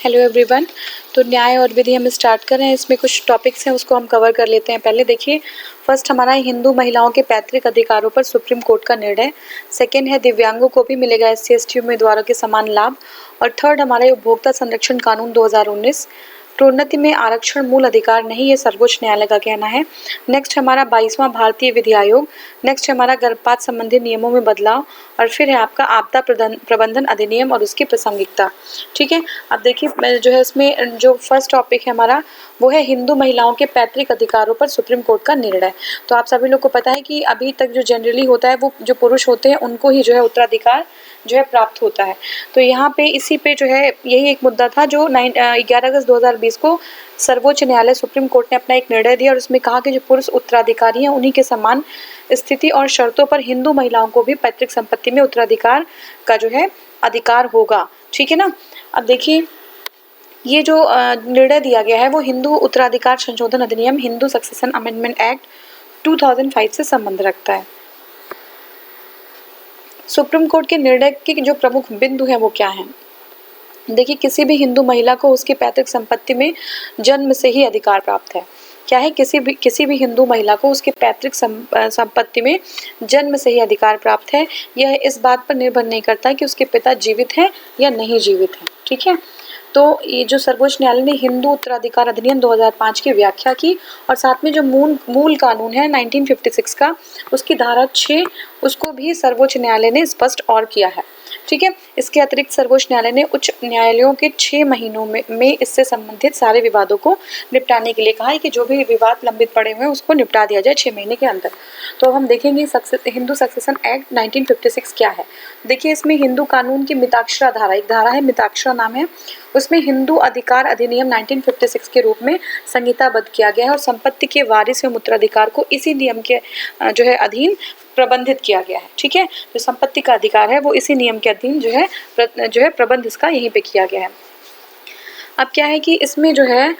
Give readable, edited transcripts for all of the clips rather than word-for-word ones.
Hello everyone. तो न्याय और विधि हम स्टार्ट कर रहे हैं। इसमें कुछ टॉपिक्स हैं, उसको हम कवर कर लेते हैं। पहले देखिए, फर्स्ट हमारा हिंदू महिलाओं के पैतृक अधिकारों पर सुप्रीम कोर्ट का निर्णय। सेकंड है दिव्यांगों को भी मिलेगा SC ST उम्मीदवारों के समान लाभ। और थर्ड हमारा उपभोक्ता संरक्षण कानून 2019, प्रोन्नति में आरक्षण मूल अधिकार नहीं, ये सर्वोच्च न्यायालय का कहना है। नेक्स्ट हमारा 22वां भारतीय विधि आयोग। नेक्स्ट हमारा गर्भपात संबंधी नियमों में बदलाव। और फिर है आपका आपदा प्रबंधन अधिनियम और उसकी प्रासंगिकता। ठीक है, अब देखिए जो है इसमें जो फर्स्ट टॉपिक है हमारा वो है हिंदू महिलाओं के पैतृक अधिकारों पर सुप्रीम कोर्ट का निर्णय। तो आप सभी लोग को पता है कि अभी तक जो जनरली होता है वो जो पुरुष होते हैं उनको ही जो है उत्तराधिकार जो है प्राप्त होता है। तो यहाँ पे इसी पे जो है यही एक मुद्दा था जो 11 अगस्त 2020 को सर्वोच्च न्यायालय सुप्रीम कोर्ट ने अपना एक निर्णय दिया और उसमें कहा कि जो पुरुष उत्तराधिकारी हैं उन्हीं के समान स्थिति और शर्तों पर हिंदू महिलाओं को भी पैतृक संपत्ति में उत्तराधिकार का जो है अधिकार होगा। ठीक है ना। अब देखिए ये जो निर्णय दिया गया है वो हिंदू उत्तराधिकार संशोधन अधिनियम हिंदू सक्सेशन अमेंडमेंट एक्ट 2005 से संबंध रखता है। सुप्रीम कोर्ट के निर्णय के जो प्रमुख बिंदु हैं वो क्या हैं? देखिए, किसी भी हिंदू महिला को उसकी पैतृक संपत्ति में जन्म से ही अधिकार प्राप्त है। क्या है? किसी भी हिंदू महिला को उसकी पैतृक संपत्ति में जन्म से ही अधिकार प्राप्त है। यह इस बात पर निर्भर नहीं करता कि उसके पिता जीवित हैं या नहीं जीवित हैं। ठीक है, तो ये जो सर्वोच्च न्यायालय ने हिंदू उत्तराधिकार अधिनियम 2005 की व्याख्या की और साथ में जो मूल कानून है 1956 का उसकी धारा 6 उसको भी सर्वोच्च न्यायालय ने स्पष्ट और किया है। ठीक है, इसके अतिरिक्त सर्वोच्च न्यायालय ने उच्च न्यायालयों के 6 महीनों में इससे संबंधित सारे विवादों को निपटाने के लिए कहा है कि जो भी विवाद लंबित पड़े हुए हैं उसको निपटा दिया जाए 6 महीने के अंदर। तो हम देखेंगे हिंदू सक्सेशन एक्ट 1956 क्या है। देखिए, इसमें हिंदू कानून की मिताक्षरा धारा, एक धारा है मिताक्षरा नाम है, उसमें हिंदू अधिकार अधिनियम 1956 के रूप में संहिताबद्ध किया गया है और संपत्ति के वारिस एवं उत्तराधिकार को इसी नियम के जो है अधीन प्रबंधित किया गया है। ठीक है, जो संपत्ति का अधिकार है वो इसी नियम के अधीन जो है प्रबंध इसका यहीं पे किया गया है। अब क्या है कि इसमें जो है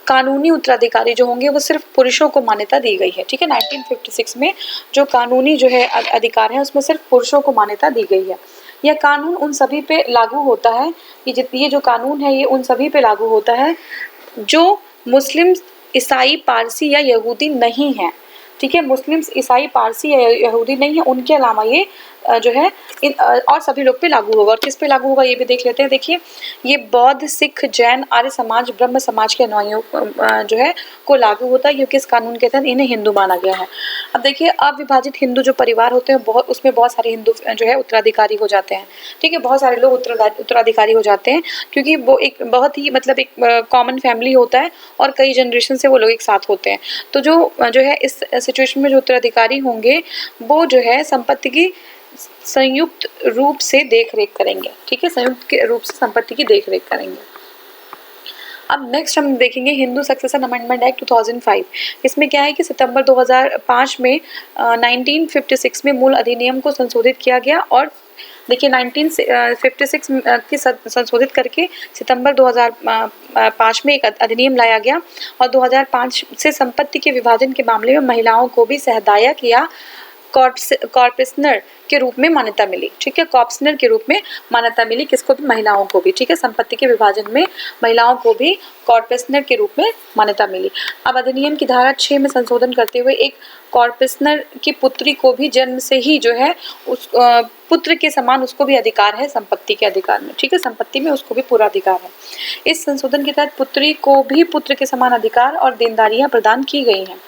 कानूनी उत्तराधिकारी जो होंगे वो सिर्फ पुरुषों को मान्यता दी गई है। ठीक है, 1956 में जो कानूनी जो है अधिकार है उसमें सिर्फ पुरुषों को मान्यता दी गई है। यह कानून उन सभी पे लागू होता है, ये जो कानून है ये उन सभी पे लागू होता है जो मुस्लिम, ईसाई, पारसी या यहूदी नहीं है। ठीक है, मुस्लिम, ईसाई, पारसी या यहूदी नहीं है, उनके अलावा ये जो है और सभी लोग पे लागू होगा। और किस पे लागू होगा ये भी देख लेते हैं। देखिए, ये बौद्ध, सिख, जैन, आर्य समाज, ब्रह्म समाज के अनुयायियों जो है को लागू होता है क्योंकि इस कानून के तहत इन्हें हिंदू माना गया है। अब देखिए, अविभाजित हिंदू जो परिवार होते हैं उसमें बहुत सारे हिंदू जो है उत्तराधिकारी हो जाते हैं। ठीक है, बहुत सारे लोग उत्तराधिकारी हो जाते हैं क्योंकि वो एक बहुत ही मतलब एक कॉमन फैमिली होता है और कई जनरेशन से वो लोग एक साथ होते हैं। तो जो है इस सिचुएशन में जो उत्तराधिकारी होंगे वो जो है संपत्ति की संयुक्त रूप से देखरेख करेंगे। ठीक है, संयुक्त रूप से संपत्ति की देखरेख करेंगे। अब नेक्स्ट हम देखेंगे हिंदू सक्सेशन अमेंडमेंट एक्ट 2005। इसमें क्या है कि सितंबर 2005 में 1956 में मूल अधिनियम को संशोधित किया गया और देखिए 1956 की संशोधित करके सितंबर 2005 में एक अधिनियम लाया गया और 2005 से संपत्ति के विभाजन के मामले में महिलाओं को भी सहायक या कॉर्पोरेशनर के रूप में मान्यता मिली। ठीक है, कॉर्पोरेशनर के रूप में मान्यता मिली किसको भी? महिलाओं को भी। ठीक है, संपत्ति के विभाजन में महिलाओं को भी कॉर्पोरेशनर के रूप में मान्यता मिली। अब अधिनियम की धारा 6 में संशोधन करते हुए एक कॉर्पोरेशनर की पुत्री को भी जन्म से ही जो है उस पुत्र के समान उसको भी अधिकार है संपत्ति के अधिकार में। ठीक है, संपत्ति में उसको भी पूरा अधिकार है। इस संशोधन के तहत पुत्री को भी पुत्र के समान अधिकार और देनदारियां प्रदान की गई हैं।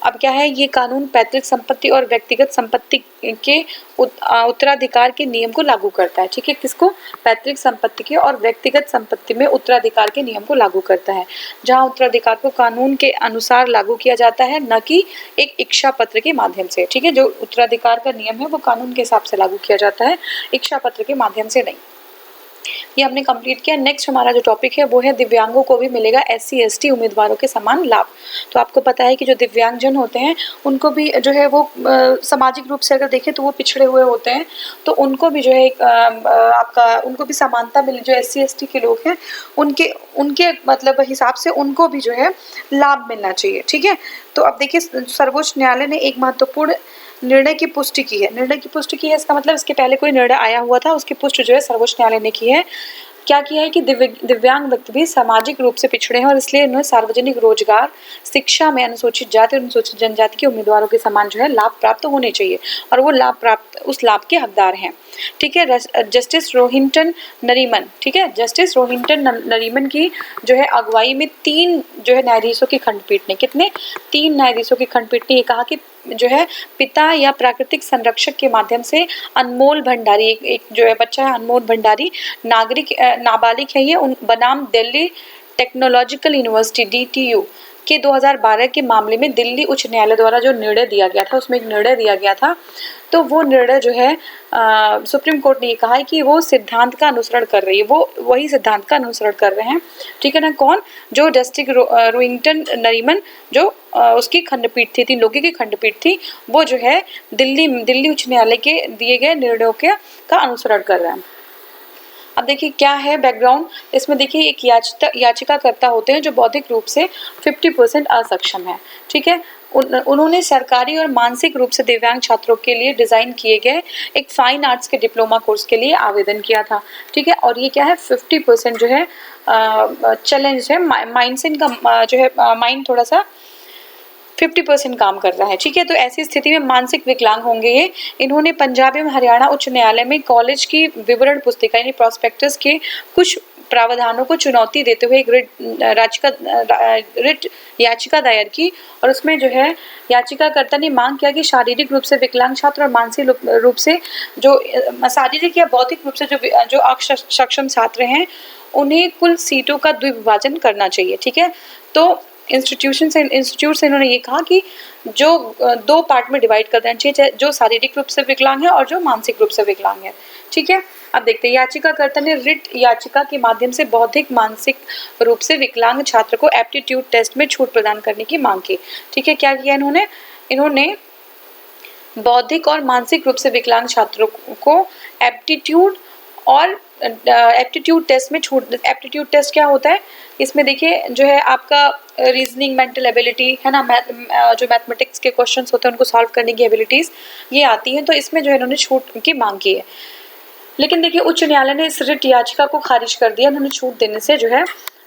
अब क्या है, ये कानून पैतृक संपत्ति और व्यक्तिगत संपत्ति के उत्तराधिकार के नियम को लागू करता है। ठीक है, किसको? पैतृक संपत्ति के और व्यक्तिगत संपत्ति में उत्तराधिकार के नियम को लागू करता है, जहां उत्तराधिकार को कानून के अनुसार लागू किया जाता है, न कि एक इच्छा पत्र के माध्यम से। ठीक है, जो उत्तराधिकार का नियम है वो कानून के हिसाब से लागू किया जाता है, इच्छा पत्र के माध्यम से नहीं। ये हमने कंप्लीट किया। नेक्स्ट हमारा जो टॉपिक है वो है दिव्यांगों को भी मिलेगा SC ST उम्मीदवारों के समान लाभ। तो आपको पता है कि जो दिव्यांगजन होते हैं उनको भी जो है वो सामाजिक रूप से अगर देखें तो वो पिछड़े हुए होते हैं, तो उनको भी जो है आपका उनको भी समानता मिले। जो SC ST के लोग हैं उनके मतलब हिसाब से उनको भी जो है लाभ मिलना चाहिए। ठीक है, तो अब देखिए सर्वोच्च न्यायालय ने एक महत्वपूर्ण निर्णय की पुष्टि की है। इसका मतलब इसके पहले कोई निर्णय आया हुआ था उसकी पुष्टि जो है सर्वोच्च न्यायालय ने की है। क्या किया है कि दिव्यांग व्यक्ति भी सामाजिक रूप से पिछड़े हैं और इसलिए उन्हें सार्वजनिक रोजगार, शिक्षा में अनुसूचित जाति और अनुसूचित जनजाति के उम्मीदवारों के समान जो है लाभ प्राप्त होने चाहिए और वो लाभ प्राप्त उस लाभ के हकदार हैं। ठीक है, जस्टिस रोहिंटन नरीमन, ठीक है, जस्टिस रोहिंटन नरीमन की जो है अगुवाई में 3 जो है न्यायाधीशों की खंडपीठ ने, कितने 3 न्यायाधीशों की खंडपीठ ने ये कहा कि जो है पिता या प्राकृतिक संरक्षक के माध्यम से अनमोल भंडारी, एक जो है बच्चा है अनमोल भंडारी, नाबालिग है ये, बनाम दिल्ली टेक्नोलॉजिकल यूनिवर्सिटी DTU के 2012 के मामले में दिल्ली उच्च न्यायालय द्वारा जो निर्णय दिया गया था, उसमें एक निर्णय दिया गया था, तो वो निर्णय जो है सुप्रीम कोर्ट ने ये कहा है कि वो सिद्धांत का अनुसरण कर रही है, वो वही सिद्धांत का अनुसरण कर रहे हैं। ठीक है ना, कौन, जो जस्टिस रोहिंटन नरीमन जो उसकी खंडपीठ थी, 3 लोगों की खंडपीठ थी, वो जो है दिल्ली उच्च न्यायालय के दिए गए निर्णयों का अनुसरण कर रहे हैं। अब देखिए क्या है बैकग्राउंड, इसमें देखिए एक याचिकाकर्ता होते हैं जो बौद्धिक रूप से 50% असक्षम है। ठीक है, उन्होंने सरकारी और मानसिक रूप से दिव्यांग छात्रों के लिए डिज़ाइन किए गए एक फाइन आर्ट्स के डिप्लोमा कोर्स के लिए आवेदन किया था। ठीक है, और ये क्या है 50% जो है चैलेंज है, माइंड से इनका जो है माइंड थोड़ा सा 50% काम कर रहा है। ठीक है, तो ऐसी स्थिति में मानसिक विकलांग होंगे ये। इन्होंने पंजाब एवं हरियाणा उच्च न्यायालय में कॉलेज की विवरण पुस्तिका यानी प्रॉस्पेक्टस के कुछ प्रावधानों को चुनौती देते हुए एक रिट याचिका दायर की और उसमें जो है याचिकाकर्ता ने मांग किया कि शारीरिक रूप से विकलांग छात्र और मानसिक रूप से जो शारीरिक या बौद्धिक रूप से जो अक्षम छात्र हैं उन्हें कुल सीटों का द्विविभाजन करना चाहिए। ठीक है, तो इंस्टीट्यूट से इन्होंने ये कहा कि जो 2 पार्ट में डिवाइड कर देना चाहिए, जो शारीरिक रूप से विकलांग है और जो मानसिक रूप से विकलांग है। ठीक है, अब देखते हैं याचिकाकर्ता ने रिट याचिका के माध्यम से बौद्धिक मानसिक रूप से विकलांग छात्र को एप्टीट्यूड टेस्ट में छूट प्रदान करने की मांग की। ठीक है, क्या किया इन्होंने बौद्धिक और मानसिक रूप से विकलांग छात्रों को एप्टीट्यूड टेस्ट में छूट। एप्टीट्यूड टेस्ट क्या होता है, इसमें देखिए जो है आपका रीजनिंग, मेंटल एबिलिटी है ना, जो मैथमेटिक्स के क्वेश्चंस होते हैं उनको सॉल्व करने की एबिलिटीज़ ये आती हैं, तो इसमें जो है इन्होंने छूट की मांग की है। लेकिन देखिए उच्च न्यायालय ने इस रिट याचिका को खारिज कर दिया, उन्होंने छूट देने से जो है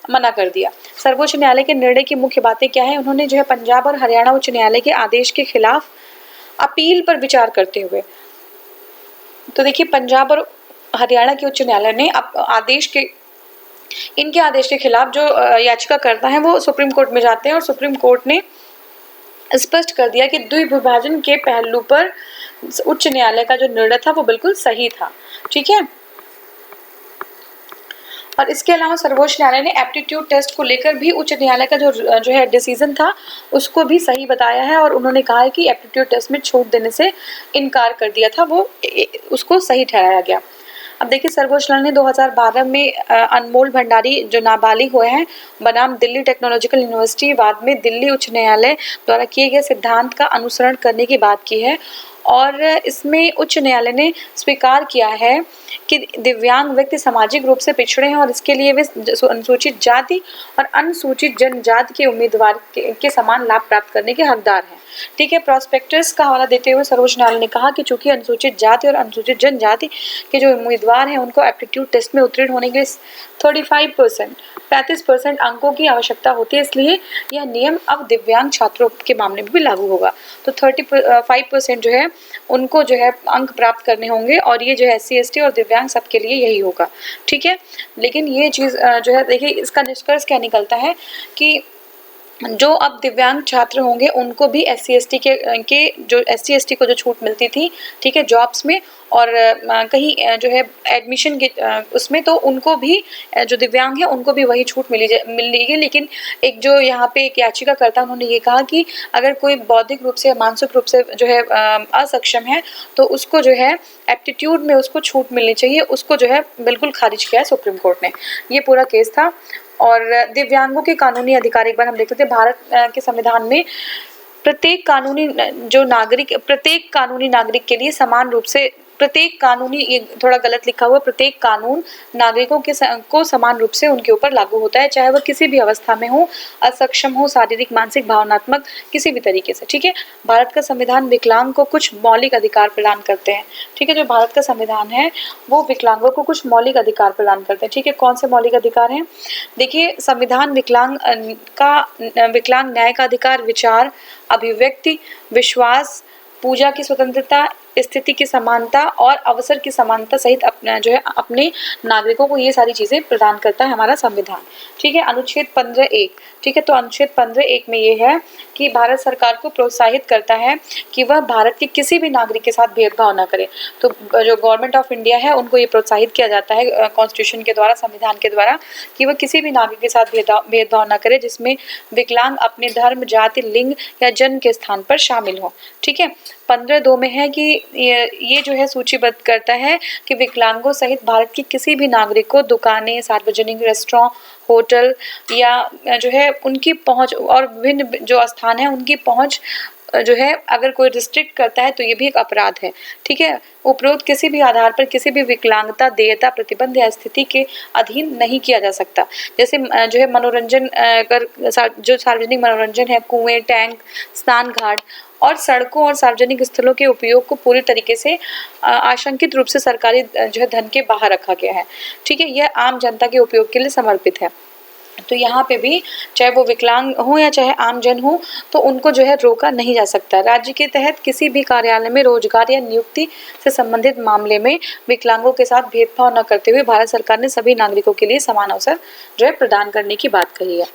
मना कर दिया। सर्वोच्च न्यायालय के निर्णय की मुख्य बातें क्या है, उन्होंने जो है पंजाब और हरियाणा उच्च न्यायालय के आदेश के खिलाफ अपील पर विचार करते हुए, तो देखिए पंजाब और हरियाणा के उच्च न्यायालय ने इनके आदेश के खिलाफ जो याचिका करता है वो सुप्रीम कोर्ट में जाते हैं और सुप्रीम कोर्ट ने स्पष्ट कर दिया कि द्विविभाजन के पहलू पर उच्च न्यायालय का जो निर्णय था वो बिल्कुल सही था। ठीक है, और इसके अलावा सर्वोच्च न्यायालय ने एप्टीट्यूड टेस्ट को लेकर भी उच्च न्यायालय का जो है डिसीजन था उसको भी सही बताया है और उन्होंने कहा है कि एप्टीट्यूड टेस्ट में छूट देने से इनकार कर दिया था, वो उसको सही ठहराया गया। अब देखिए सर्वोच्च न्यायालय ने 2012 में अनमोल भंडारी जो नाबालिग हुए हैं बनाम दिल्ली टेक्नोलॉजिकल यूनिवर्सिटी, बाद में दिल्ली उच्च न्यायालय द्वारा किए गए सिद्धांत का अनुसरण करने की बात की है और इसमें उच्च न्यायालय ने स्वीकार किया है कि दिव्यांग व्यक्ति सामाजिक रूप से पिछड़े हैं और इसके लिए वे अनुसूचित जाति और अनुसूचित जनजाति के उम्मीदवार के समान लाभ प्राप्त करने के हकदार हैं। ठीक है, प्रॉस्पेक्टस का हवाला देते हुए सर्वोच्च न्यायालय ने कहा कि चूंकि अनुसूचित जाति और अनुसूचित जनजाति के जो उम्मीदवार हैं उनको एप्टीट्यूड टेस्ट में उत्तीर्ण होने के लिए 35% अंकों की आवश्यकता होती है, इसलिए यह नियम अब दिव्यांग छात्रों के मामले में भी लागू होगा। तो 35% जो है उनको जो है अंक प्राप्त करने होंगे और ये जो है SC ST और दिव्यांग सबके लिए यही होगा। ठीक है, लेकिन ये चीज़ जो है देखिए इसका निष्कर्ष क्या निकलता है कि जो अब दिव्यांग छात्र होंगे उनको भी SC ST के जो SC ST को जो छूट मिलती थी, ठीक है, जॉब्स में और कहीं जो है एडमिशन के उसमें, तो उनको भी जो दिव्यांग है उनको भी वही छूट मिलेगी। लेकिन एक जो यहाँ पे एक याचिकाकर्ता उन्होंने ये कहा कि अगर कोई बौद्धिक रूप से मानसिक रूप से जो है असक्षम है तो उसको जो है एप्टीट्यूड में उसको छूट मिलनी चाहिए, उसको जो है बिल्कुल खारिज किया है सुप्रीम कोर्ट ने। ये पूरा केस था। और दिव्यांगों के कानूनी अधिकार एक बार हम देखते थे, भारत के संविधान में प्रत्येक कानूनी नागरिक के लिए समान रूप से प्रत्येक कानूनी, ये थोड़ा गलत लिखा हुआ, प्रत्येक कानून नागरिकों को समान रूप से उनके ऊपर लागू होता है, चाहे वह किसी भी अवस्था में हो, असक्षम हो, शारीरिक, मानसिक, भावनात्मक, किसी भी तरीके से। ठीक है, भारत का संविधान विकलांग को कुछ मौलिक अधिकार प्रदान करते हैं। ठीक है, जो भारत का संविधान है वो विकलांगों को कुछ मौलिक अधिकार प्रदान करते हैं। ठीक है, कौन से मौलिक अधिकार हैं? देखिए, संविधान विकलांग न्याय का अधिकार, विचार, अभिव्यक्ति, विश्वास, पूजा की स्वतंत्रता, स्थिति की समानता और अवसर की समानता सहित अपने नागरिकों को ये सारी चीजें प्रदान करता है हमारा संविधान। ठीक है, अनुच्छेद 15(1). ठीक है, तो अनुच्छेद 15(1) में ये है कि भारत सरकार को प्रोत्साहित करता है कि वह भारत के किसी भी नागरिक के साथ भेदभाव न करे। तो जो गवर्नमेंट ऑफ इंडिया है उनको ये प्रोत्साहित किया जाता है कॉन्स्टिट्यूशन के द्वारा, संविधान के द्वारा, कि वह किसी भी नागरिक के साथ भेदभाव न करे जिसमें विकलांग अपने धर्म, जाति, लिंग या जन्म के स्थान पर शामिल हो। ठीक है, 15(2) में है कि ये जो है सूचीबद्ध करता है कि विकलांगों सहित भारत के किसी भी नागरिक को दुकानें, सार्वजनिक रेस्टोरेंट, होटल या जो है उनकी पहुंच और विभिन्न जो स्थान है उनकी पहुंच जो है अगर कोई रिस्ट्रिक्ट करता है तो ये भी एक अपराध है। ठीक है, उपरोक्त किसी भी आधार पर किसी भी विकलांगता, देयता, प्रतिबंध या स्थिति के अधीन नहीं किया जा सकता। जैसे जो है मनोरंजन, अगर जो सार्वजनिक मनोरंजन है, कुएं, टैंक, स्नान घाट और सड़कों और सार्वजनिक स्थलों के उपयोग को पूरी तरीके से आशंकित रूप से सरकारी जो है धन के बाहर रखा गया है। ठीक है, यह आम जनता के उपयोग के लिए समर्पित है। तो यहाँ पे भी चाहे वो विकलांग हो या चाहे आम जन हो तो उनको जो है रोका नहीं जा सकता। राज्य के तहत किसी भी कार्यालय में रोजगार या नियुक्ति से संबंधित मामले में विकलांगों के साथ भेदभाव न करते हुए भारत सरकार ने सभी नागरिकों के लिए समान अवसर जो है प्रदान करने की बात कही है।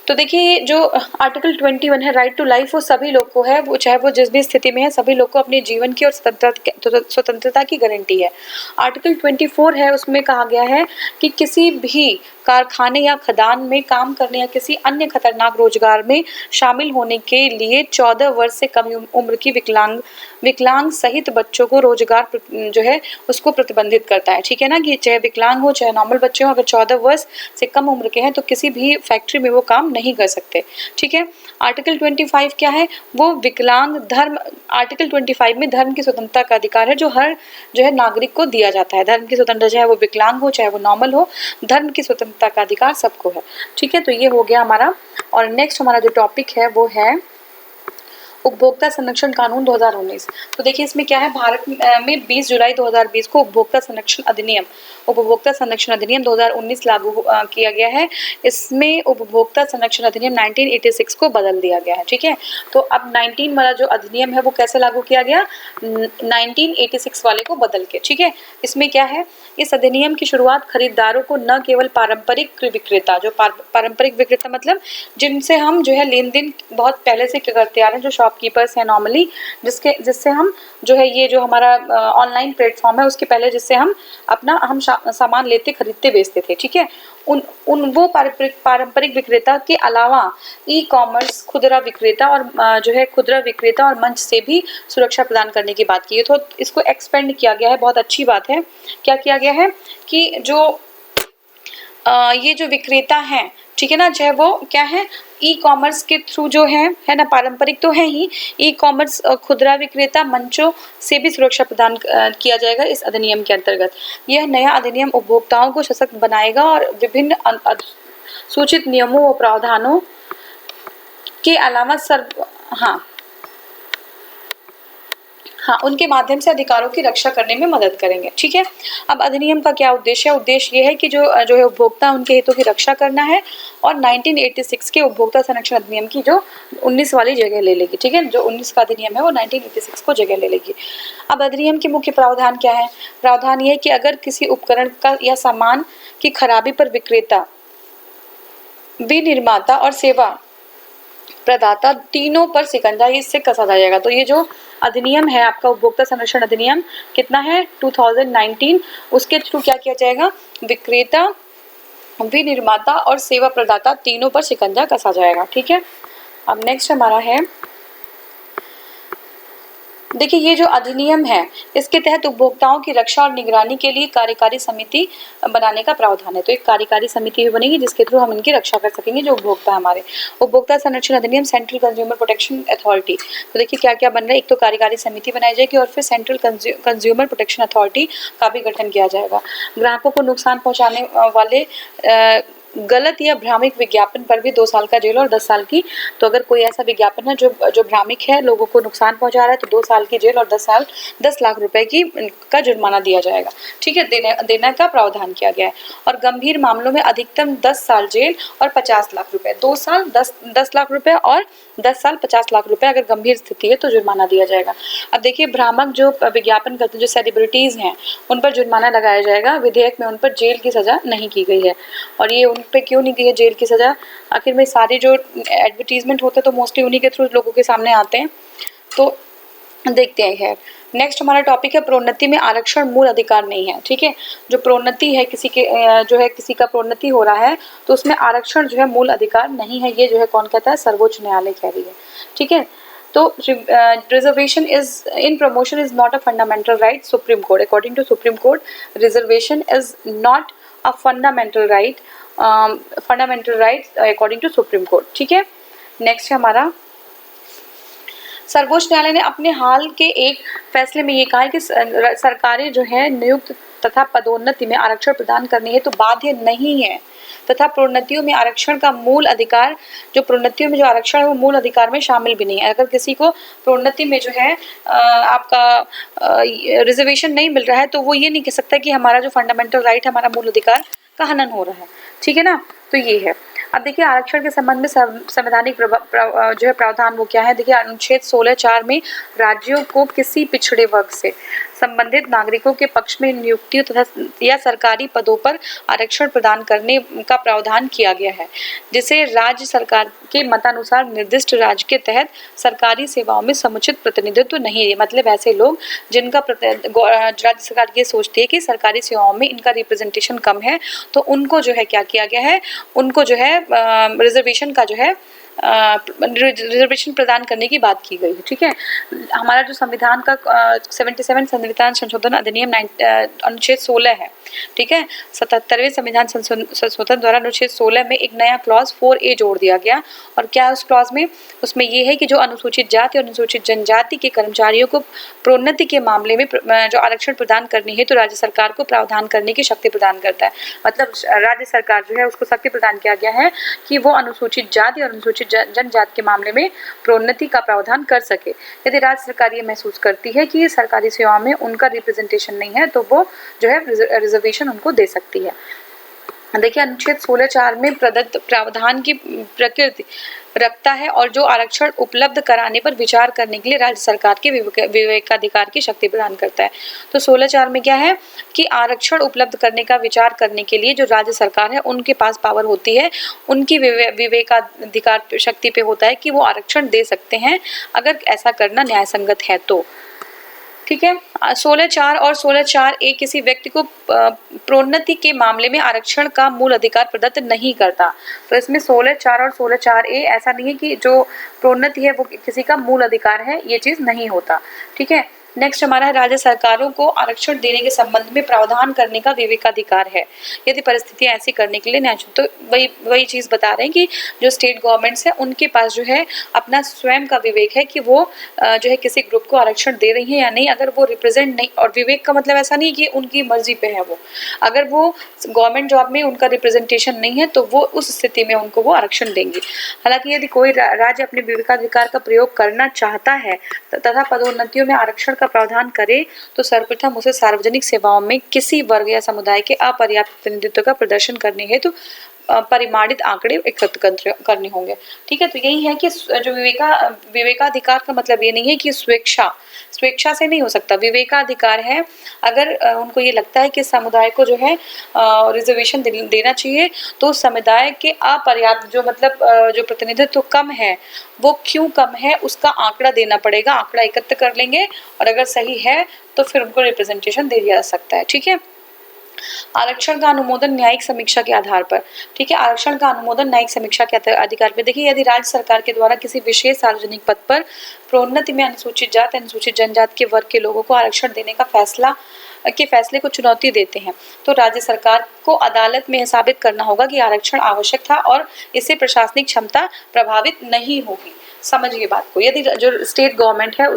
तो देखिए, जो आर्टिकल 21 है, राइट टू लाइफ, वो सभी लोग को है, वो चाहे वो जिस भी स्थिति में है, सभी लोग को अपने जीवन की और स्वतंत्रता की गारंटी है। आर्टिकल 24 है, उसमें कहा गया है कि किसी भी कारखाने या खदान में काम करने या किसी अन्य खतरनाक रोजगार में शामिल होने के लिए 14 वर्ष से कम उम्र की विकलांग सहित बच्चों को रोजगार जो है उसको प्रतिबंधित करता है। ठीक है ना, कि चाहे विकलांग हो चाहे नॉर्मल बच्चे हो, अगर 14 वर्ष से कम उम्र के हैं तो किसी भी फैक्ट्री में वो काम नहीं कर सकते। ठीक है, आर्टिकल 25 क्या है? वो विकलांग धर्म, आर्टिकल 25 में धर्म की स्वतंत्रता का अधिकार है जो हर जो है नागरिक को दिया जाता है। धर्म की स्वतंत्रता, चाहे वो विकलांग हो चाहे वो नॉर्मल हो, धर्म की स्वतंत्रता का अधिकार सबको है। ठीक है, तो ये हो गया हमारा। और नेक्स्ट हमारा जो टॉपिक है वो है उपभोक्ता संरक्षण कानून 2019। तो देखिए इसमें क्या है, भारत में 20 जुलाई 2020 को उपभोक्ता संरक्षण अधिनियम 2019 लागू किया गया है। इसमें उपभोक्ता संरक्षण अधिनियम 1986 को बदल दिया गया है। ठीक है, तो अब 19 वाला जो अधिनियम है वो कैसे लागू किया गया? 1986 वाले को बदल के। ठीक है, इसमें क्या है, इस अधिनियम की शुरुआत खरीदारों को न केवल पारंपरिक विक्रेता, जो पारंपरिक विक्रेता मतलब जिनसे हम जो है लेन देन बहुत पहले से करते आ रहे हैं, जो शॉपकीपर्स हैं नॉर्मली, जिससे हम जो है ये जो हमारा ऑनलाइन प्लेटफॉर्म है उसके पहले जिससे हम सामान लेते, खरीदते, बेचते थे। ठीक है, वो पारंपरिक विक्रेता के अलावा ई कॉमर्स, खुदरा विक्रेता और जो है खुदरा विक्रेता और मंच से भी सुरक्षा प्रदान करने की बात की है। तो इसको एक्सपेंड किया गया है, बहुत अच्छी बात है। क्या किया गया है कि जो ये जो विक्रेता हैं, ठीक है ना, चाहे वो क्या है, ई कॉमर्स के थ्रू जो है ना, पारंपरिक तो है ही, ई कॉमर्स, खुदरा विक्रेता, मंचों से भी सुरक्षा प्रदान किया जाएगा इस अधिनियम के अंतर्गत। यह नया अधिनियम उपभोक्ताओं को सशक्त बनाएगा और विभिन्न सूचित नियमों व प्रावधानों के अलावा उनके माध्यम से अधिकारों की रक्षा करने में मदद करेंगे। ठीक है, अब अधिनियम का क्या उद्देश्य है? उद्देश्य ये है कि जो है उपभोक्ता, उनके हितों की रक्षा करना है और 1986 के उपभोक्ता संरक्षण अधिनियम की जो 19 वाली जगह ले लेगी। ठीक है, जो 19 का अधिनियम है वो 1986 को जगह ले लेगी। अब अधिनियम के मुख्य प्रावधान क्या है? प्रावधान ये है कि अगर किसी उपकरण का या सामान की खराबी पर विक्रेता, विनिर्माता और सेवा प्रदाता तीनों पर शिकंजा इससे कसा जाएगा। तो ये जो अधिनियम है आपका उपभोक्ता संरक्षण अधिनियम कितना है 2019, उसके थ्रू क्या किया जाएगा? विक्रेता, विनिर्माता और सेवा प्रदाता तीनों पर शिकंजा कसा जाएगा। ठीक है, अब नेक्स्ट हमारा है देखिए ये जो अधिनियम है इसके तहत उपभोक्ताओं की रक्षा और निगरानी के लिए कार्यकारी समिति बनाने का प्रावधान है। तो एक कार्यकारी समिति भी बनेगी जिसके थ्रू हम इनकी रक्षा कर सकेंगे जो उपभोक्ता हमारे। उपभोक्ता संरक्षण अधिनियम, सेंट्रल कंज्यूमर प्रोटेक्शन अथॉरिटी। तो देखिए क्या क्या बन रहा है, एक तो कार्यकारी समिति बनाई जाएगी और फिर सेंट्रल कंज्यूमर प्रोटेक्शन अथॉरिटी का भी गठन किया जाएगा। ग्राहकों को नुकसान पहुंचाने वाले गलत या भ्रामक विज्ञापन पर भी 2 साल का जेल और 10 साल की, तो अगर कोई ऐसा विज्ञापन है जो भ्रामक है, लोगों को नुकसान पहुंचा रहा है, तो 2 साल की जेल और 10 लाख रुपए का जुर्माना दिया जाएगा। ठीक है, देने का प्रावधान किया गया है। और गंभीर मामलों में अधिकतम 10 साल जेल और 50 लाख रुपए, 2 साल 10 लाख रुपए और 10 साल 50 लाख रुपए अगर गंभीर स्थिति है तो जुर्माना दिया जाएगा। अब देखिए भ्रामक जो विज्ञापन करते जो सेलिब्रिटीज हैं उन पर जुर्माना लगाया जाएगा। विधेयक में उन पर जेल की सजा नहीं की गई है। और ये उन पे क्यों नहीं की है जेल की सजा? आखिर में सारे जो एडवर्टीजमेंट होते हैं तो मोस्टली उन्हीं के थ्रू लोगों के सामने आते हैं। तो देखते हैं। खैर नेक्स्ट हमारा टॉपिक है प्रोन्नति में आरक्षण मूल अधिकार नहीं है। ठीक है, जो प्रोन्नति है किसी का प्रोन्नति हो रहा है तो उसमें आरक्षण जो है मूल अधिकार नहीं है। ये जो है कौन कहता है? सर्वोच्च न्यायालय कह रही है। ठीक है, तो reservation is in promotion is not a fundamental right. Supreme Court, according to Supreme Court, reservation is not a fundamental right according to Supreme Court. ठीक है, नेक्स्ट है हमारा सर्वोच्च न्यायालय ने अपने हाल के एक फैसले में ये कहा है कि सरकारें जो है नियुक्त तथा पदोन्नति में आरक्षण प्रदान करने हेतु तो बाध्य नहीं है तथा प्रोन्नतियों में आरक्षण का मूल अधिकार, जो प्रोन्नतियों में जो आरक्षण है वो मूल अधिकार में शामिल भी नहीं है। अगर किसी को प्रोन्नति में जो है आपका रिजर्वेशन नहीं मिल रहा है तो वो ये नहीं कह सकता कि हमारा जो फंडामेंटल राइट है, हमारा मूल अधिकार का हनन हो रहा है। ठीक है ना, तो ये है। अब देखिए आरक्षण के संबंध में संवैधानिक जो है प्रावधान वो क्या है? देखिए अनुच्छेद 16(4) में राज्यों को किसी पिछड़े वर्ग से संबंधित नागरिकों के पक्ष में नियुक्तियों तथा या सरकारी पदों पर आरक्षण प्रदान करने का प्रावधान किया गया है, जिसे राज्य सरकार के मतानुसार निर्दिष्ट राज्य के तहत सरकारी सेवाओं में समुचित प्रतिनिधित्व नहीं है। मतलब ऐसे लोग जिनका राज्य सरकार ये सोचती है कि सरकारी सेवाओं में इनका रिप्रेजेंटेशन कम है, तो उनको जो है क्या किया गया है, उनको जो है रिजर्वेशन का जो है रिजर्वेशन प्रदान करने की बात की गई है। ठीक है, हमारा जो संविधान का 77 संविधान संशोधन अधिनियम अनुच्छेद 16 है। ठीक है, 77वें संविधान संशोधन द्वारा अनुच्छेद 16 में एक नया क्लॉज 4A जोड़ दिया गया। और क्या है उस क्लॉज में? उसमें ये है कि जो अनुसूचित जाति और अनुसूचित जनजाति के कर्मचारियों को प्रोन्नति के मामले में जो आरक्षण प्रदान करनी है तो राज्य सरकार को प्रावधान करने की शक्ति प्रदान करता है। मतलब राज्य सरकार जो है उसको शक्ति प्रदान किया गया है कि वो अनुसूचित जाति और अनुसूचित जनजाति के मामले में प्रोन्नति का प्रावधान कर सके। यदि राज्य सरकार ये महसूस करती है कि सरकारी सेवाओं में उनका रिप्रेजेंटेशन नहीं है तो वो जो है रिजर्वेशन उनको दे सकती है। देखिए अनुच्छेद 16(4) में प्रदत्त प्रावधान की प्रकृति रखता है और जो आरक्षण उपलब्ध कराने पर विचार करने के लिए राज्य सरकार के विवेकाधिकार की शक्ति प्रदान करता है। तो 16(4) में क्या है कि आरक्षण उपलब्ध करने का विचार करने के लिए जो राज्य सरकार है उनके पास पावर होती है, उनकी विवेकाधिकार शक्ति पे होता है कि वो आरक्षण दे सकते हैं अगर ऐसा करना न्याय संगत है तो। ठीक है, 16(4) और 16(4)(A) किसी व्यक्ति को प्रोन्नति के मामले में आरक्षण का मूल अधिकार प्रदत्त नहीं करता। तो इसमें 16(4) और 16(4)(A) ऐसा नहीं है कि जो प्रोन्नति है वो किसी का मूल अधिकार है, ये चीज नहीं होता। ठीक है, नेक्स्ट हमारा है राज्य सरकारों को आरक्षण देने के संबंध में प्रावधान करने का विवेकाधिकार है यदि परिस्थितियां ऐसी करने के लिए न्याय। तो वही चीज बता रहे हैं कि जो स्टेट गवर्नमेंट्स है उनके पास जो है अपना स्वयं का विवेक है कि वो जो है किसी ग्रुप को आरक्षण दे रही है या नहीं। अगर वो रिप्रेजेंट नहीं, और विवेक का मतलब ऐसा नहीं कि उनकी मर्जी पे है वो, अगर वो गवर्नमेंट जॉब में उनका रिप्रेजेंटेशन नहीं है तो वो उस स्थिति में उनको वो आरक्षण देंगे। हालांकि यदि कोई राज्य अपने विवेकाधिकार का प्रयोग करना चाहता है तथा पदोन्नतियों में आरक्षण का प्रावधान करे तो सर्वप्रथम उसे सार्वजनिक सेवाओं में किसी वर्ग या समुदाय के अपर्याप्त प्रतिनिधित्व का प्रदर्शन करने हेतु परिमाणित आंकड़े एकत्र करने होंगे। ठीक है, तो यही है कि जो विवेकाधिकार का मतलब ये नहीं है कि स्वेच्छा से नहीं हो सकता। विवेकाधिकार है अगर उनको ये लगता है कि समुदाय को जो है रिजर्वेशन देना चाहिए तो समुदाय के अपर्याप्त जो मतलब जो प्रतिनिधित्व कम है वो क्यों कम है उसका आंकड़ा देना पड़ेगा। आंकड़ा एकत्र कर लेंगे और अगर सही है तो फिर उनको रिप्रेजेंटेशन दे दिया जा सकता है। ठीक है, आरक्षण का अनुमोदन न्यायिक समीक्षा के आधार पर, ठीक है, आरक्षण का अनुमोदन न्यायिक समीक्षा के अधिकार पर। देखिए, यदि राज्य सरकार के द्वारा किसी विशेष सार्वजनिक पद पर प्रोन्नति में अनुसूचित जाति, अनुसूचित जनजाति के वर्ग के लोगों को आरक्षण देने का फैसले को चुनौती देते हैं, तो राज्य सरकार को अदालत में यह साबित करना होगा कि आरक्षण आवश्यक था और इससे प्रशासनिक क्षमता प्रभावित नहीं होगी। समझिए बात को। यदि जो स्टेट गवर्नमेंट है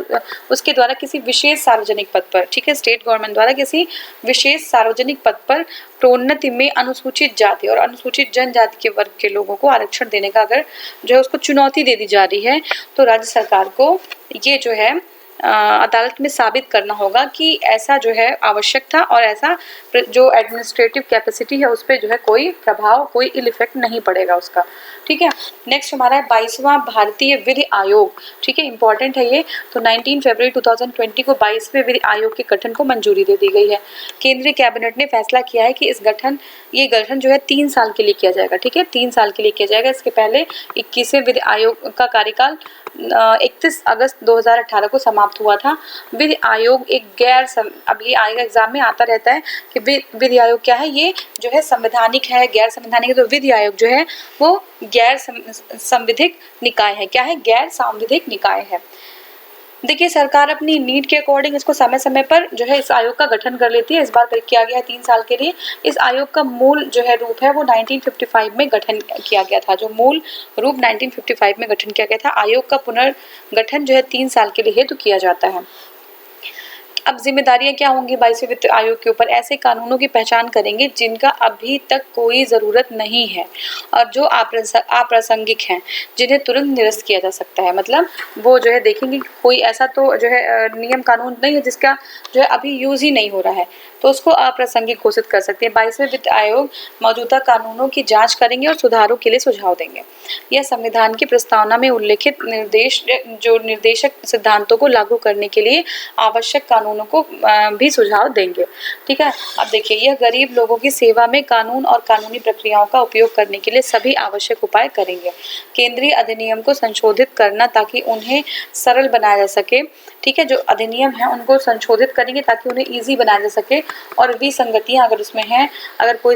उसके द्वारा किसी विशेष सार्वजनिक पद पर, ठीक है, स्टेट गवर्नमेंट द्वारा किसी विशेष सार्वजनिक पद पर प्रोन्नति में अनुसूचित जाति और अनुसूचित जनजाति के वर्ग के लोगों को आरक्षण देने का अगर जो है उसको चुनौती दे दी जा रही है, तो राज्य सरकार को ये जो है अदालत में साबित करना होगा कि ऐसा जो है आवश्यक था और ऐसा जो एडमिनिस्ट्रेटिव कैपेसिटी है उस पर जो है कोई प्रभाव, कोई इल इफेक्ट नहीं पड़ेगा उसका। ठीक है, नेक्स्ट हमारा है 22वां भारतीय विधि आयोग। ठीक है, इंपॉर्टेंट है ये। तो 19 फरवरी 2020 को 22वें विधि आयोग के गठन को मंजूरी दे दी गई है। केंद्रीय कैबिनेट ने फैसला किया है कि ये गठन जो है 3 साल के लिए किया जाएगा। ठीक है, 3 साल के लिए किया जाएगा। इसके पहले 21वें विधि आयोग का कार्यकाल 31 अगस्त 2018 को समाप्त हुआ था। विधि आयोग एक अब ये आएगा एग्जाम में आता रहता है कि विधि आयोग क्या है, ये जो है संवैधानिक है, गैर संवैधानिक है। तो विधि आयोग जो है वो गैर संविधिक निकाय है। क्या है? गैर संविधिक निकाय है। देखिए, सरकार अपनी नीड के अकॉर्डिंग इसको समय समय पर जो है इस आयोग का गठन कर लेती है। इस बार किया गया है 3 साल के लिए। इस आयोग का मूल जो है रूप है वो 1955 में गठन किया गया था। जो मूल रूप 1955 में गठन किया गया था। आयोग का पुनर्गठन जो है 3 साल के लिए हेतु किया जाता है। अब जिम्मेदारियां क्या होंगी 22वें वित्त आयोग के ऊपर? ऐसे कानूनों की पहचान करेंगे जिनका अभी तक कोई ज़रूरत नहीं है और जो अप्रासंगिक हैं, जिन्हें तुरंत निरस्त किया जा सकता है। मतलब वो जो है देखेंगे कोई ऐसा तो जो है नियम कानून नहीं है जिसका जो है अभी यूज़ ही नहीं हो रहा है, तो उसको अप्रासंगिक घोषित कर सकते हैं। 22वें वित्त आयोग मौजूदा कानूनों की जाँच करेंगे और सुधारों के लिए सुझाव देंगे। यह संविधान की प्रस्तावना में उल्लिखित निर्देशक सिद्धांतों को लागू करने के लिए आवश्यक कानूनों को भी सुझाव देंगे। ठीक है, अब देखिए, यह गरीब लोगों की सेवा में कानून और कानूनी प्रक्रियाओं का उपयोग करने के लिए सभी आवश्यक उपाय करेंगे। केंद्रीय अधिनियम को संशोधित करना ताकि उन्हें सरल बनाया जा सके। ठीक है, जो अधिनियम है उनको संशोधित करेंगे ताकि उन्हें ईजी बनाया जा सके और विसंगतियां अगर उसमें हैं, अगर कोई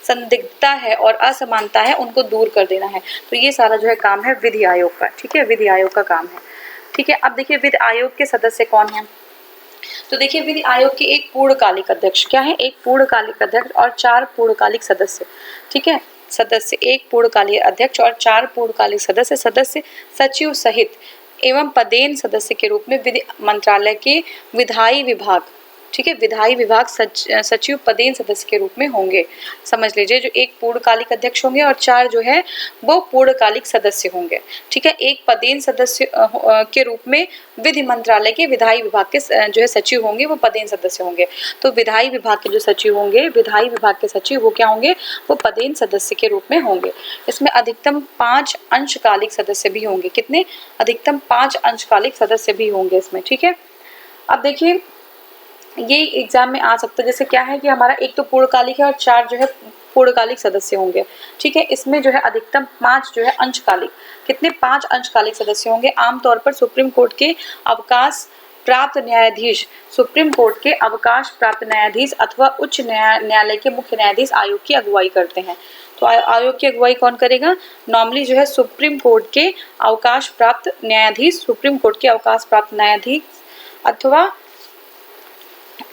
संदिग्धता है और असमानता है, उनको दूर कर देना है। तो ये सारा जो है काम है विधि आयोग का। ठीक है, विधि आयोग का काम है। ठीक है, अब देखिए विधि आयोग के सदस्य कौन हैं? तो देखिए, विधि आयोग के एक पूर्णकालिक अध्यक्ष, क्या है? एक पूर्णकालिक अध्यक्ष और 4 पूर्णकालिक सदस्य। ठीक है, सदस्य, एक पूर्णकालिक अध्यक्ष और 4 पूर्णकालिक सदस्य सचिव सहित एवं पदेन सदस्य के रूप में विधि मंत्रालय के विधायी विभाग, ठीक है, विधायी विभाग सचिव पदेन सदस्य के रूप में होंगे। समझ लीजिए, जो एक पूर्णकालिक अध्यक्ष होंगे और 4 जो है वो पूर्णकालिक सदस्य होंगे। ठीक है, एक पदेन सदस्य के रूप में विधि मंत्रालय के विधायी विभाग के जो है सचिव होंगे, वो पदेन सदस्य होंगे। तो विधायी विभाग के जो सचिव होंगे, विधायी विभाग के सचिव वो क्या होंगे? वो पदेन सदस्य के रूप में होंगे। इसमें अधिकतम 5 अंशकालिक सदस्य भी होंगे। कितने? अधिकतम 5 अंशकालिक सदस्य भी होंगे इसमें। ठीक है, अब देखिए, ये एग्जाम में आ सकता है। जैसे क्या है कि हमारा एक तो पूर्णकालिक है और 4 जो है पूर्णकालिक सदस्य होंगे। ठीक है, इसमें जो है अधिकतम 5 जो है अंशकालिक, कितने? 5 अंशकालिक सदस्य होंगे। आमतौर पर सुप्रीम कोर्ट के अवकाश प्राप्त न्यायाधीश, सुप्रीम कोर्ट के अवकाश प्राप्त न्यायाधीश अथवा उच्च न्यायालय के मुख्य न्यायाधीश आयोग की अगुवाई करते हैं। तो आयोग की अगुवाई कौन करेगा? नॉर्मली जो है सुप्रीम कोर्ट के अवकाश प्राप्त न्यायाधीश, सुप्रीम कोर्ट के अवकाश प्राप्त न्यायाधीश अथवा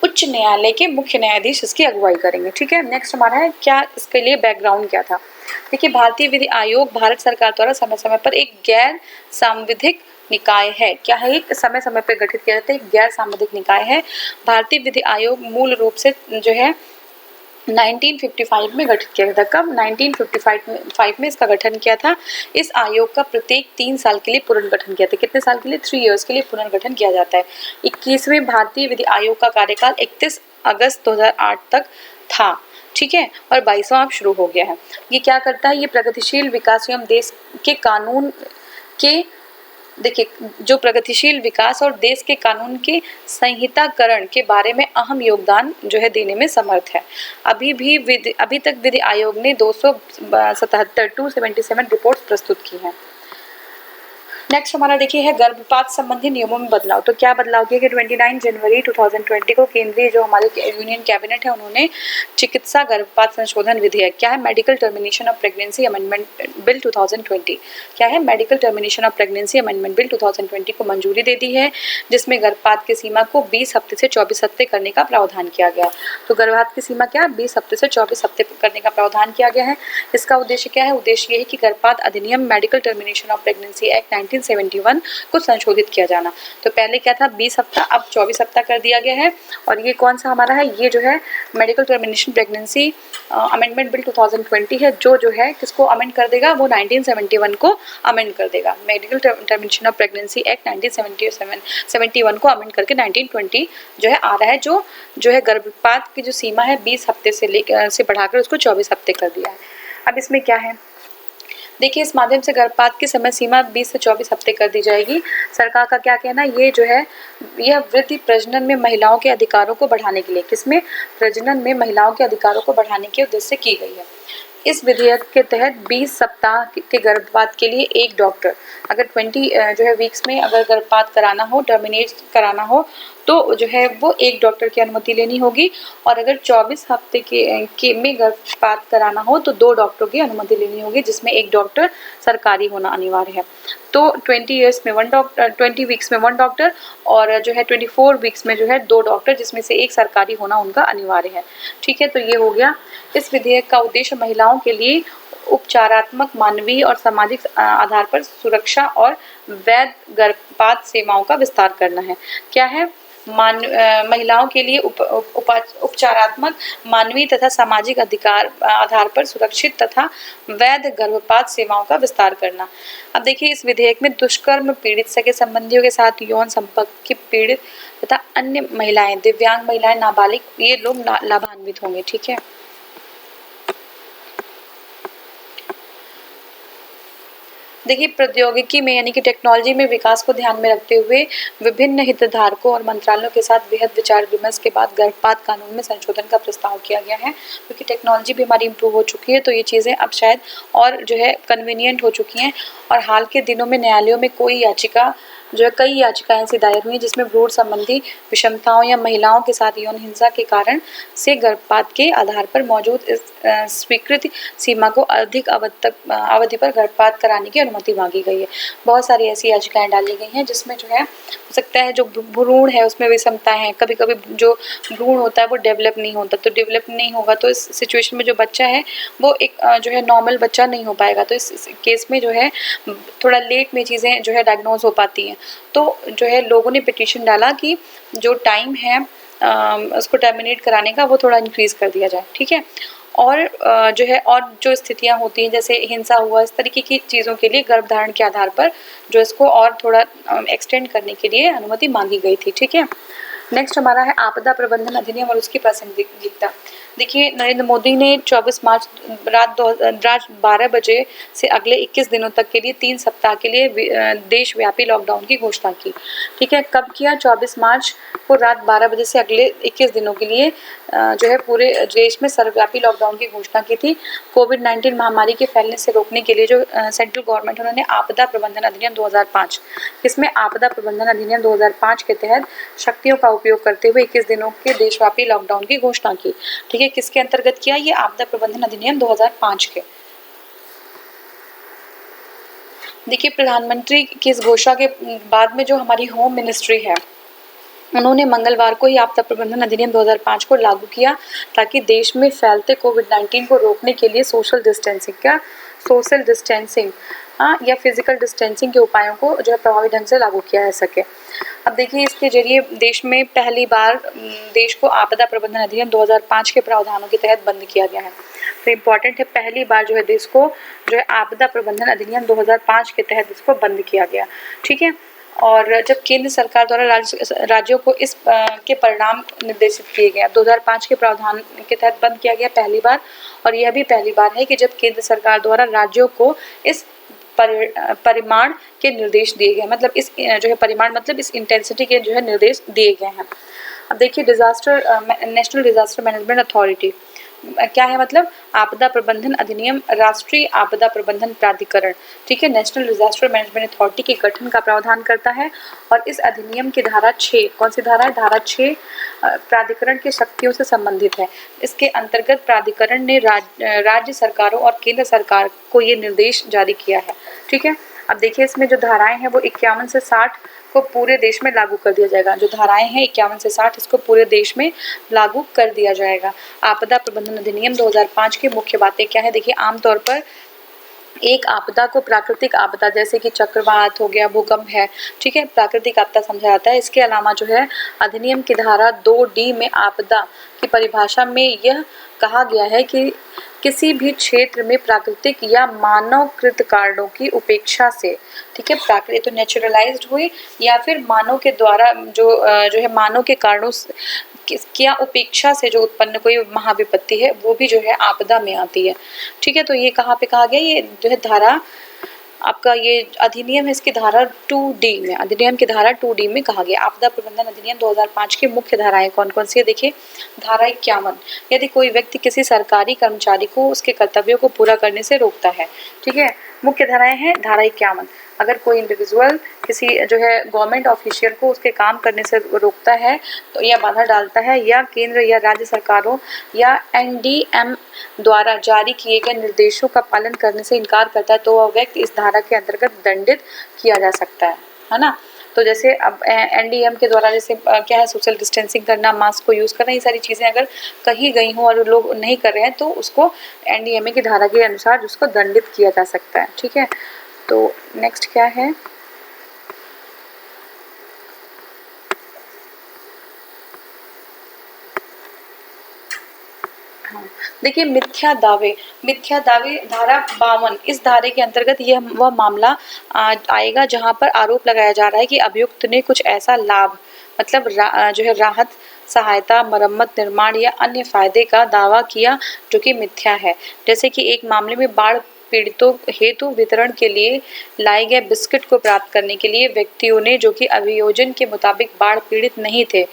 उच्च न्यायालय के मुख्य न्यायाधीश इसकी अगुवाई करेंगे। ठीक है, नेक्स्ट हमारा है क्या इसके लिए बैकग्राउंड क्या था? देखिए, भारतीय विधि आयोग भारत सरकार द्वारा समय समय पर एक गैर सांविधिक निकाय है। क्या है? एक समय समय पर गठित किया जाता है, एक गैर सांविधिक निकाय है। भारतीय विधि आयोग मूल रूप से जो है 1955 में गठित किया गया था। कब? 1955 में इसका गठन किया था। इस आयोग का प्रत्येक 3 साल के लिए पुनर्गठन किया था। कितने साल के लिए? 3 इयर्स के लिए पुनर्गठन किया जाता है। 21वें भारतीय विधि आयोग का कार्यकाल 31 अगस्त 2008 तक था। ठीक है, और 22वां अब शुरू हो गया है। ये क्या करता है? ये प्रगतिशील विकास एवं देश के कानून के, देखिए, जो प्रगतिशील विकास और देश के कानून के संहिताकरण के बारे में अहम योगदान जो है देने में समर्थ है। अभी तक विधि आयोग ने 277 रिपोर्ट्स प्रस्तुत की हैं। नेक्स्ट हमारा देखिए है गर्भपात संबंधी नियमों में बदलाव। तो क्या बदलाव किया कि 29 जनवरी 2020 को केंद्रीय जो हमारी यूनियन कैबिनेट है उन्होंने चिकित्सा गर्भपात संशोधन विधेयक, क्या है, medical termination of pregnancy amendment bill 2020, क्या है, medical termination of pregnancy amendment bill 2020 को मंजूरी दे दी है, जिसमें गर्भपात की सीमा को 20 हफ्ते से 24 हफ्ते करने का प्रावधान किया गया। तो गर्भपात की सीमा क्या, 20 हफ्ते से 24 हफ्ते करने का प्रावधान किया गया है। इसका उद्देश्य क्या है, उद्देश्य ये है कि गर्भपात अधिनियम medical termination of pregnancy act 1971 को संशोधित किया जाना। तो पहले क्या था 20 हफ्ता, अब 24 हफ्ता कर दिया गया है। और ये कौन सा हमारा है, ये जो है medical termination pregnancy amendment bill 2020 है, जो है किसको अमेंड कर देगा, वो 1971 को अमेंड कर देगा। Medical termination of pregnancy act 1971 को अमेंड करके 1920 जो है आ रहा है, जो है गर्भपात की जो सीमा है 20 हफ्ते से बढ़ाकर उसको 24 हफ्ते कर दिया है। अब इसमें क्या है, देखिए इस माध्यम से गर्भपात की समय सीमा 20 से 24 हफ्ते कर दी जाएगी। सरकार का क्या कहना है, ये जो है यह वृद्धि प्रजनन में महिलाओं के अधिकारों को बढ़ाने के लिए, किसमें, प्रजनन में महिलाओं के अधिकारों को बढ़ाने के उद्देश्य से की गई है। इस विधेयक के तहत 20 सप्ताह के गर्भपात के लिए एक डॉक्टर, अगर 20 जो है वीक्स में अगर गर्भपात कराना हो, टर्मिनेट कराना हो, तो जो है वो एक डॉक्टर की अनुमति लेनी होगी। और अगर 24 हफ्ते के में गर्भपात कराना हो तो 2 डॉक्टरों की अनुमति लेनी होगी, जिसमें एक डॉक्टर सरकारी होना अनिवार्य है। तो 20 वीक्स में 1 डॉक्टर और जो है 24 वीक्स में जो है 2 डॉक्टर, जिसमें से एक सरकारी होना उनका अनिवार्य है। ठीक है, तो ये हो गया। इस विधेयक का उद्देश्य महिलाओं के लिए उपचारात्मक, मानवीय और सामाजिक आधार पर सुरक्षा और वैध गर्भपात सेवाओं का विस्तार करना है। क्या है, महिलाओं के लिए उपचारात्मक, मानवीय तथा सामाजिक अधिकार आधार पर सुरक्षित तथा वैध गर्भपात सेवाओं का विस्तार करना। अब देखिए इस विधेयक में दुष्कर्म पीड़ित, सगे संबंधियों के साथ यौन संपर्क की पीड़ित तथा अन्य महिलाएं, दिव्यांग महिलाएं, नाबालिग, ये लोग लाभान्वित होंगे। ठीक है, देखिए प्रौद्योगिकी में यानी कि टेक्नोलॉजी में विकास को ध्यान में रखते हुए विभिन्न हितधारकों और मंत्रालयों के साथ बेहद विचार विमर्श के बाद गर्भपात कानून में संशोधन का प्रस्ताव किया गया है। क्योंकि टेक्नोलॉजी भी हमारी इम्प्रूव हो चुकी है, तो ये चीज़ें अब शायद और जो है कन्वीनियंट हो चुकी हैं। और हाल के दिनों में न्यायालयों में कई याचिकाएं ऐसी दायर हुई जिसमें भ्रूण संबंधी विषमताओं या महिलाओं के साथ यौन हिंसा के कारण से गर्भपात के आधार पर मौजूद इस स्वीकृत सीमा को अधिक अवधि पर गर्भपात कराने की अनुमति मांगी गई है। बहुत सारी ऐसी याचिकाएं डाली गई हैं जिसमें जो है हो सकता है जो भ्रूण है उसमें विषमताएं हैं, कभी कभी जो भ्रूण होता है वो डेवलप नहीं होता, तो डेवलप नहीं होगा तो इस सिचुएशन में जो बच्चा है वो एक जो है नॉर्मल बच्चा नहीं हो पाएगा। तो इस केस में जो है थोड़ा लेट में चीज़ें जो है डायग्नोज हो पाती हैं। तो जो है लोगों ने पिटीशन डाला कि जो टाइम है उसको टर्मिनेट कराने का वो थोड़ा इंक्रीज कर दिया जाए। ठीक है, और जो है और जो स्थितियां होती हैं जैसे हिंसा हुआ, इस तरीके की चीज़ों के लिए गर्भधारण के आधार पर जो इसको और थोड़ा एक्सटेंड करने के लिए अनुमति मांगी गई थी। ठीक है, नेक्स्ट हमारा है आपदा प्रबंधन अधिनियम और उसकी प्रासंगिकता। देखिए नरेंद्र मोदी ने 24 मार्च रात 12 बजे से अगले 21 दिनों तक के लिए 3 सप्ताह के लिए देशव्यापी लॉकडाउन की घोषणा की। ठीक है, कब किया, 24 मार्च को रात 12 बजे से अगले 21 दिनों के लिए जो है पूरे देश में सर्वव्यापी लॉकडाउन की घोषणा की थी। कोविड-19 महामारी के फैलने से रोकने के लिए जो सेंट्रल गवर्नमेंट उन्होंने आपदा प्रबंधन अधिनियम 2005, इसमें आपदा प्रबंधन अधिनियम 2005 के तहत शक्तियों का उपयोग करते हुए 21 दिनों के देशव्यापी लॉकडाउन की घोषणा की। ठीक है, किसके अंतर्गत किया, ये आपदा प्रबंधन अधिनियम 2005 के। देखिए प्रधानमंत्री की इस घोषणा के बाद में जो हमारी होम मिनिस्ट्री है उन्होंने मंगलवार को ही आपदा प्रबंधन अधिनियम 2005 को लागू किया ताकि देश में फैलते कोविड-19 को रोकने के लिए सोशल डिस्टेंसिंग या फिजिकल डिस्टेंसिंग के उपायों को जो है प्रभावी ढंग से लागू किया जा सके। अब देखिए इसके जरिए देश में पहली बार देश को आपदा प्रबंधन अधिनियम 2005 के प्रावधानों के तहत बंद किया गया है। तो इम्पॉर्टेंट है, पहली बार जो है देश को जो है आपदा प्रबंधन अधिनियम 2005 के तहत इसको बंद किया गया। ठीक है, और जब केंद्र सरकार द्वारा राज्यों को इस के परिणाम निर्देशित किए गए, 2005 के प्रावधान के तहत बंद किया गया पहली बार। और यह भी पहली बार है कि जब केंद्र सरकार द्वारा राज्यों को इस परिमाण के निर्देश दिए गए, मतलब इस जो है परिमाण मतलब इस इंटेंसिटी के जो है निर्देश दिए गए हैं। अब देखिए नेशनल डिजास्टर मैनेजमेंट अथॉरिटी क्या है, मतलब आपदा प्रबंधन अधिनियम राष्ट्रीय आपदा प्रबंधन प्राधिकरण, ठीक है, नेशनल डिजास्टर मैनेजमेंट अथॉरिटी के गठन का प्रावधान करता है। और इस अधिनियम की धारा 6, कौन सी धारा है, धारा 6 प्राधिकरण की शक्तियों से संबंधित है। इसके अंतर्गत प्राधिकरण ने राज्य सरकारों और केंद्र सरकार को ये निर्देश जारी किया है, ठीक है। अब देखिए इसमें जो धाराएं हैं वो 51 से 60 को पूरे देश में लागू कर दिया जाएगा। जो धाराएं हैं 51 से 60 इसको पूरे देश में लागू कर दिया जाएगा। आपदा प्रबंधन अधिनियम 2005 की मुख्य बातें क्या है, देखिए आमतौर पर एक आपदा को प्राकृतिक आपदा जैसे कि चक्रवात हो गया, भूकंप है, ठीक है, प्राकृतिक आपदा समझा जाता है। इसके अलावा जो है अधिनियम की धारा 2D में आपदा की परिभाषा में यह कहा गया है कि किसी भी क्षेत्र में प्राकृतिक या मानवकृत कारणों की उपेक्षा से, ठीक है, प्राकृतिक तो नेचुरलाइज्ड हुई या फिर मानव के द्वारा जो है मानव के कारणों क्या उपेक्षा से जो उत्पन्न कोई महाविपत्ति है वो भी जो है आपदा में आती है, ठीक है। तो ये कहाँ पे कहा गया, ये जो है धारा आपका ये अधिनियम है इसकी धारा 2D में, अधिनियम की धारा 2D में कहा गया। आपदा प्रबंधन अधिनियम 2005 की मुख्य धाराएं कौन कौन सी है, देखिए धारा 51, यदि कोई व्यक्ति किसी सरकारी कर्मचारी को उसके कर्तव्यों को पूरा करने से रोकता है, ठीक है, मुख्य धाराएं हैं धारा 51। अगर कोई इंडिविजुअल किसी जो है गवर्नमेंट ऑफिशियल को उसके काम करने से रोकता है तो या बाधा डालता है या केंद्र या राज्य सरकारों या NDM द्वारा जारी किए गए निर्देशों का पालन करने से इनकार करता है तो वह व्यक्ति इस धारा के अंतर्गत दंडित किया जा सकता है ना। तो जैसे अब NDM के द्वारा जैसे क्या है, सोशल डिस्टेंसिंग करना, मास्क को यूज़ करना, ये सारी चीज़ें अगर कही गई हों और लोग नहीं कर रहे हैं तो उसको NDMA की धारा के अनुसार उसको दंडित किया जा सकता है, ठीक है। तो नेक्स्ट क्या है, देखिए मिथ्या दावे धारा 52, इस धारे के अंतर्गत यह वह मामला आएगा जहां पर आरोप लगाया जा रहा है कि अभियुक्त ने कुछ ऐसा लाभ मतलब जो है राहत, सहायता, मरम्मत, निर्माण या अन्य फायदे का दावा किया जो कि मिथ्या है। जैसे कि एक मामले में बाढ़ पीड़ितों हेतु वितरण के लिए लाए गए बिस्किट को प्राप्त करने के लिए व्यक्तियों ने जो कि अभियोजन के मुताबिक बाढ़ पीड़ित नहीं थे,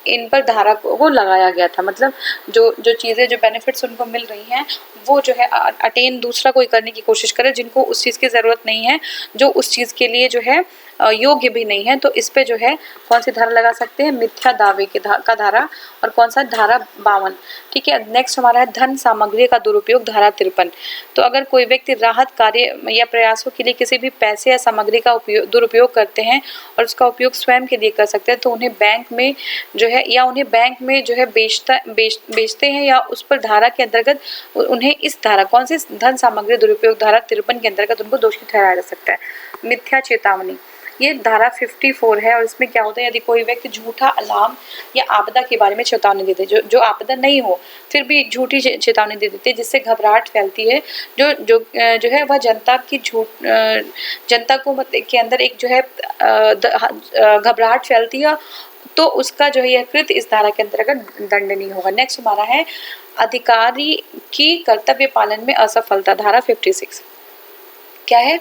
इन पर धारा को लगाया गया था। मतलब जो चीज़ें जो बेनिफिट्स उनको मिल रही हैं वो जो है अटेन दूसरा कोई करने की कोशिश करे जिनको उस चीज़ की ज़रूरत नहीं है, जो उस चीज़ के लिए जो है योग्य भी नहीं है, तो इस पे जो है कौन सी धारा लगा सकते हैं, मिथ्या दावे की का धारा, और कौन सा धारा 52, ठीक है। नेक्स्ट हमारा है धन सामग्री का दुरुपयोग, धारा 53। तो अगर कोई व्यक्ति राहत कार्य या प्रयासों के लिए किसी भी पैसे या सामग्री का दुरुपयोग करते हैं और उसका उपयोग स्वयं के लिए कर सकते हैं तो उन्हें बैंक में जो है या उन्हें बैंक में जो है बेचते हैं या उस पर धारा के अंतर्गत उन्हें इस धारा कौन सी धन सामग्री दुरुपयोग धारा 53 के अंतर्गत उनको दोषी ठहराया जा सकता है। मिथ्या चेतावनी, ये धारा 54 है और इसमें क्या होता है, यदि कोई व्यक्ति झूठा अलार्म या आपदा के बारे में चेतावनी दे दे, जो आपदा नहीं हो फिर भी झूठी चेतावनी दे देते हैं जिससे घबराहट फैलती है, जो है वह जनता को के अंदर एक जो है घबराहट फैलती है, तो उसका जो है यह कृत्य इस धारा के अंतर्गत दंडनीय होगा। नेक्स्ट हमारा है अधिकारी की कर्तव्य पालन में असफलता, धारा 56। क्या है,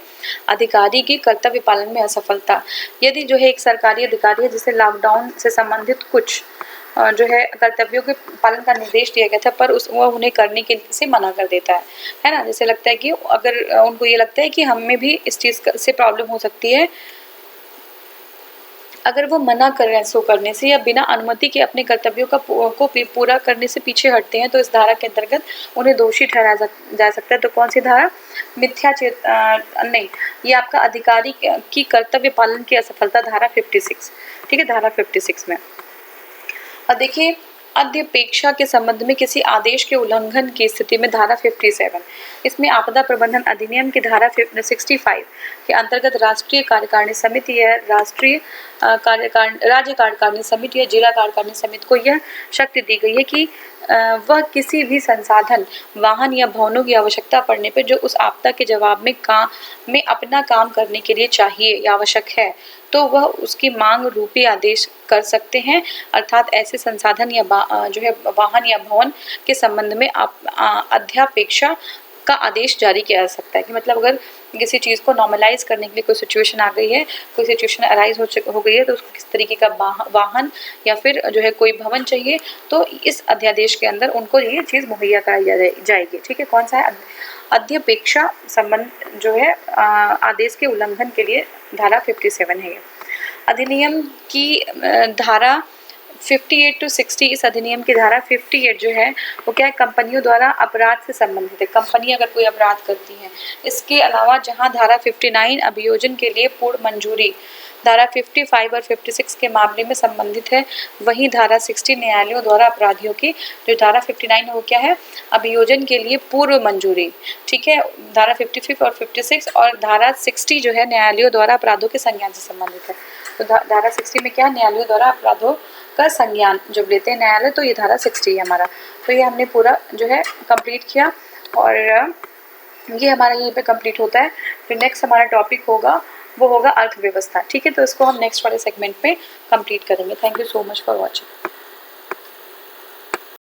अधिकारी की कर्तव्य पालन में असफलता। यदि जो है एक सरकारी अधिकारी है जिसे लॉकडाउन से संबंधित कुछ जो है कर्तव्यों के पालन का निर्देश दिया गया था पर वह उन्हें करने के से मना कर देता है ना। जैसे लगता है कि अगर उनको ये लगता है कि हमें भी इस चीज़ से प्रॉब्लम हो सकती है, अगर वो मना कर रहे हैं सो करने से या बिना अनुमति के अपने कर्तव्यों को पूरा करने से पीछे हटते हैं तो इस धारा के अंतर्गत उन्हें दोषी ठहराया जा सकता है। तो कौन सी धारा, नहीं, ये आपका अधिकारी की कर्तव्य पालन की असफलता, धारा 56, ठीक है, धारा 56 में। और देखिए अध्यपेक्षा के संबंध में किसी आदेश के उल्लंघन की स्थिति में, धारा 57, इसमें आपदा प्रबंधन अधिनियम की धारा 65 के अंतर्गत राष्ट्रीय कार्यकारिणी समिति या राज्य कार्यकारिणी समिति या जिला कार्यकारिणी समिति को यह शक्ति दी गई है कि वह किसी भी संसाधन, वाहन या भवनों की आवश्यकता पड़ने पर जो उस आपदा के जवाब में अपना काम करने के लिए चाहिए या आवश्यक है तो वह उसकी मांग रूपी आदेश कर सकते हैं। अर्थात ऐसे संसाधन या जो है वाहन या भवन के संबंध में अध्यापेक्षा का आदेश जारी किया जा सकता है। कि मतलब अगर किसी चीज़ को नॉर्मलाइज करने के लिए कोई सिचुएशन आ गई है, कोई सिचुएशन अराइज हो गई है, तो उसको किस तरीके का वाहन या फिर जो है कोई भवन चाहिए, तो इस अध्यादेश के अंदर उनको ये चीज़ मुहैया कराई जाएगी। ठीक है, कौन सा है? अध्यपेक्षा संबंध जो है आदेश के उल्लंघन के लिए धारा 57 है। अधिनियम की धारा 58 to 60, इस अधिनियम की धारा 58 जो है वो क्या है? कंपनियों द्वारा अपराध से संबंधित है। कंपनी अगर कोई अपराध करती है। इसके अलावा जहां धारा 59 अभियोजन के लिए पूर्ण मंजूरी धारा 55 और 56 के मामले में संबंधित है, वहीं धारा 60 न्यायालयों द्वारा अपराधियों की जो धारा 59 है वो क्या है? अभियोजन के लिए पूर्व मंजूरी। ठीक है, धारा 55 और 56 और धारा 60 जो है न्यायालयों द्वारा अपराधों के संज्ञान से संबंधित है। तो धारा 60 में क्या? न्यायालयों द्वारा अपराधों का संज्ञान जब लेते हैं न्यायालय, तो ये धारा 60 है हमारा। तो ये हमने पूरा जो है कंप्लीट किया और ये हमारा यहीं पे कंप्लीट होता है। फिर नेक्स्ट हमारा टॉपिक होगा वो होगा अर्थव्यवस्था। ठीक है, तो इसको हम नेक्स्ट वाले सेगमेंट पे कंप्लीट करेंगे। Thank you so much for watching.